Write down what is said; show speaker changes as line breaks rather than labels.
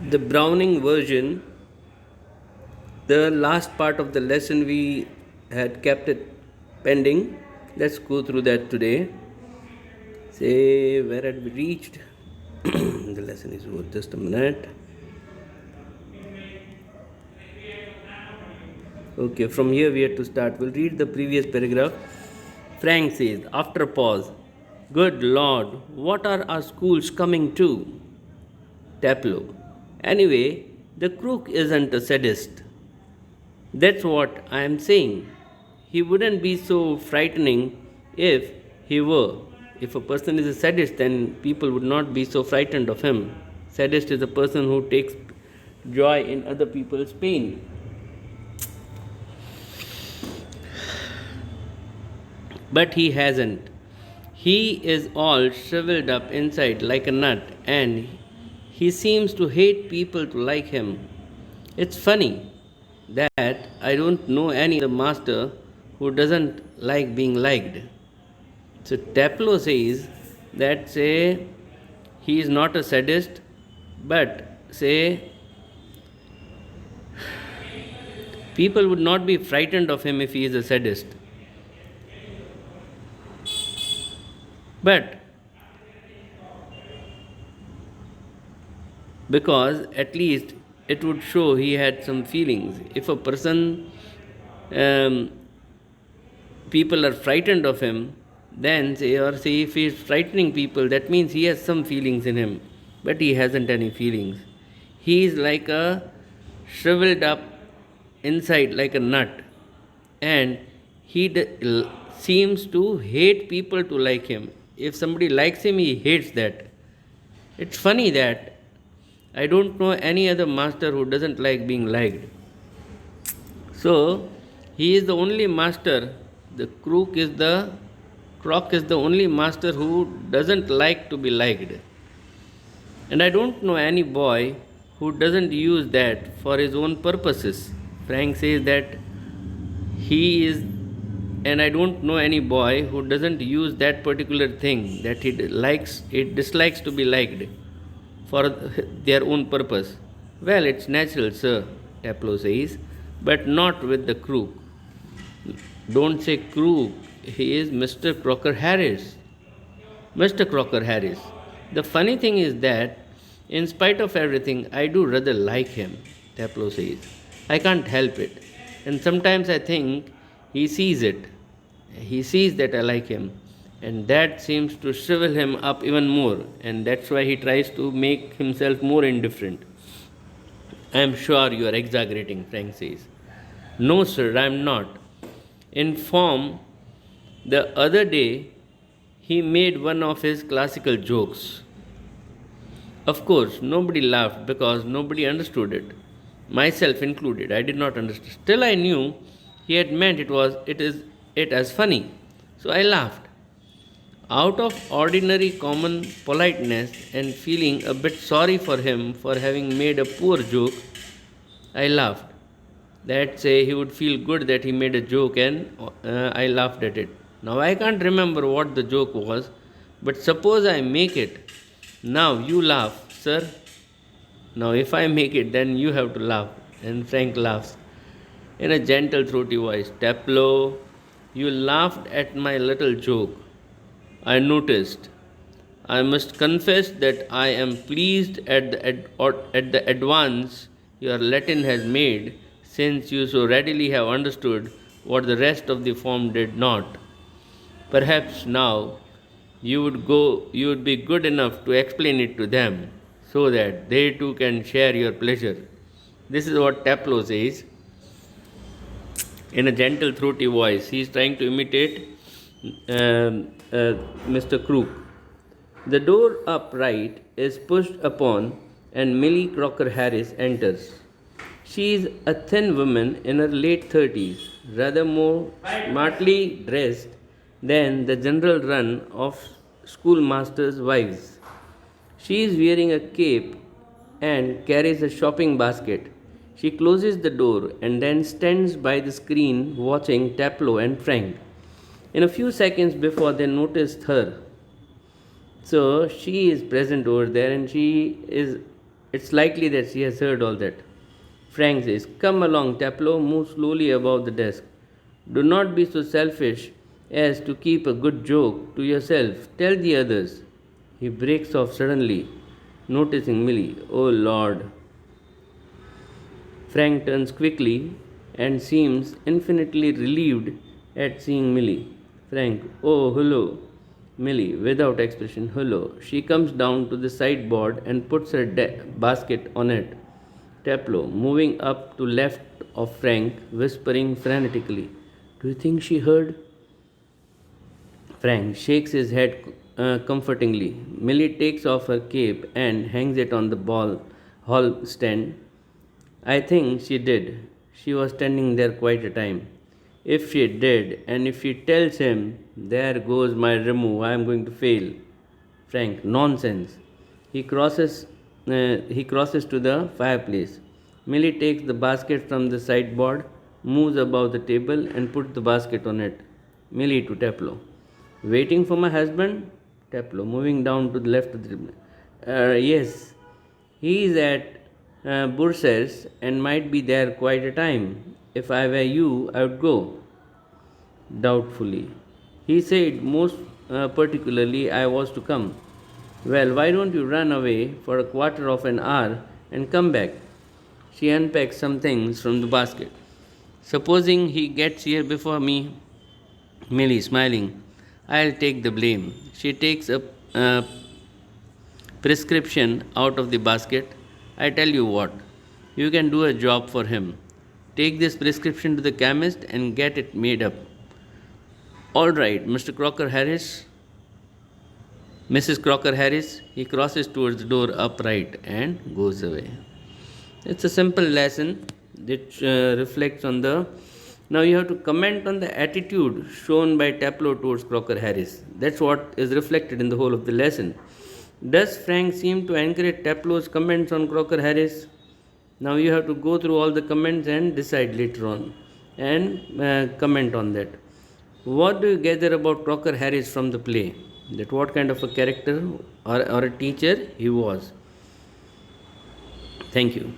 The Browning version, the last part of the lesson we had kept it pending. Let's go through that today. Say, where had we reached? The lesson is over. Just a minute. Okay, from here we have to start. We'll read the previous paragraph. Frank says, after a pause, good Lord, what are our schools coming to? Taplow. Anyway, the crook isn't a sadist. That's what I am saying. He wouldn't be so frightening if he were. If a person is a sadist, then people would not be so frightened of him. Sadist is a person who takes joy in other people's pain. But he hasn't. He is all shriveled up inside like a nut, and he seems to hate people to like him. It's funny that I don't know any other master who doesn't like being liked. So Taplow says that say he is not a sadist, but say people would not be frightened of him if he is a sadist. But because at least it would show he had some feelings. If a person, um, people are frightened of him, then say if he is frightening people, that means he has some feelings in him, but he hasn't any feelings. He is like a shriveled up inside, like a nut, and he seems to hate people to like him. If somebody likes him, he hates that. It's funny that I don't know any other master who doesn't like being liked. So he is the only master. The croc is the only master who doesn't like to be liked. And I don't know any boy who doesn't use that for his own purposes. Frank says that he is, and I don't know any boy who doesn't use that particular thing that he dislikes to be liked for their own purpose. Well, it's natural, sir, Taplow says, but not with the crook. Don't say crook, he is Mr. Crocker Harris. Mr. Crocker Harris. The funny thing is that, in spite of everything, I do rather like him, Taplow says. I can't help it. And sometimes I think he sees it. He sees that I like him. And that seems to shrivel him up even more. And that's why he tries to make himself more indifferent. I am sure you are exaggerating, Frank says. No, sir, I am not. In form, the other day, he made one of his classical jokes. Of course, nobody laughed because nobody understood it, myself included. I did not understand. Still, I knew he had meant it as funny, so I laughed. Out of ordinary common politeness and feeling a bit sorry for him for having made a poor joke, I laughed. That say he would feel good that he made a joke, and I laughed at it. Now I can't remember what the joke was, but suppose I make it. Now you laugh, sir. Now if I make it, then you have to laugh. And Frank laughs in a gentle, throaty voice. Taplow, you laughed at my little joke. I noticed. I must confess that I am pleased at the advance your Latin has made, since you so readily have understood what the rest of the form did not. Perhaps now you would be good enough to explain it to them, so that they too can share your pleasure. This is what Taplow says in a gentle, throaty voice. He is trying to imitate Mr. Crook. The door upright is pushed upon, and Millie Crocker Harris enters. She is a thin woman in her late 30s, rather more smartly dressed than the general run of schoolmasters' wives. She is wearing a cape and carries a shopping basket. She closes the door and then stands by the screen watching Taplow and Frank. In a few seconds before they noticed her, so she is present over there, and she is It's likely that she has heard all that. Frank says, "Come along, Taplow, move slowly above the desk. Do not be so selfish as to keep a good joke to yourself. Tell the others." He breaks off suddenly, noticing Millie. "Oh Lord." Frank turns quickly and seems infinitely relieved at seeing Millie. Frank, "Oh, hello." Millie, without expression, "Hello." She comes down to the sideboard and puts her basket on it. Taplow, moving up to left of Frank, whispering frenetically, "Do you think she heard?" Frank shakes his head comfortingly. Millie takes off her cape and hangs it on the hall stand. "I think she did. She was standing there quite a time." "If she did, and if she tells him, there goes my remove, I am going to fail." Frank, "Nonsense." He crosses to the fireplace. Millie takes the basket from the sideboard, moves above the table, and puts the basket on it. Millie to Taplow. "Waiting for my husband?" Taplow, moving down to the left of the table. Yes. He is at Bursar's and might be there quite a time. If I were you, I would go." Doubtfully. "He said most particularly I was to come." "Well, why don't you run away for a quarter of an hour and come back?" She unpacks some things from the basket. "Supposing he gets here before me?" Millie, smiling. "I'll take the blame." She takes a prescription out of the basket. "I tell you what, you can do a job for him. Take this prescription to the chemist and get it made up." "All right, Mr. Crocker Harris." "Mrs. Crocker Harris." He crosses towards the door upright and goes away. It's a simple lesson which reflects on the. Now you have to comment on the attitude shown by Taplow towards Crocker Harris. That's what is reflected in the whole of the lesson. Does Frank seem to encourage Taplow's comments on Crocker Harris? Now you have to go through all the comments and decide later on and comment on that. What do you gather about Crocker Harris from the play? That what kind of a character or a teacher he was. Thank you.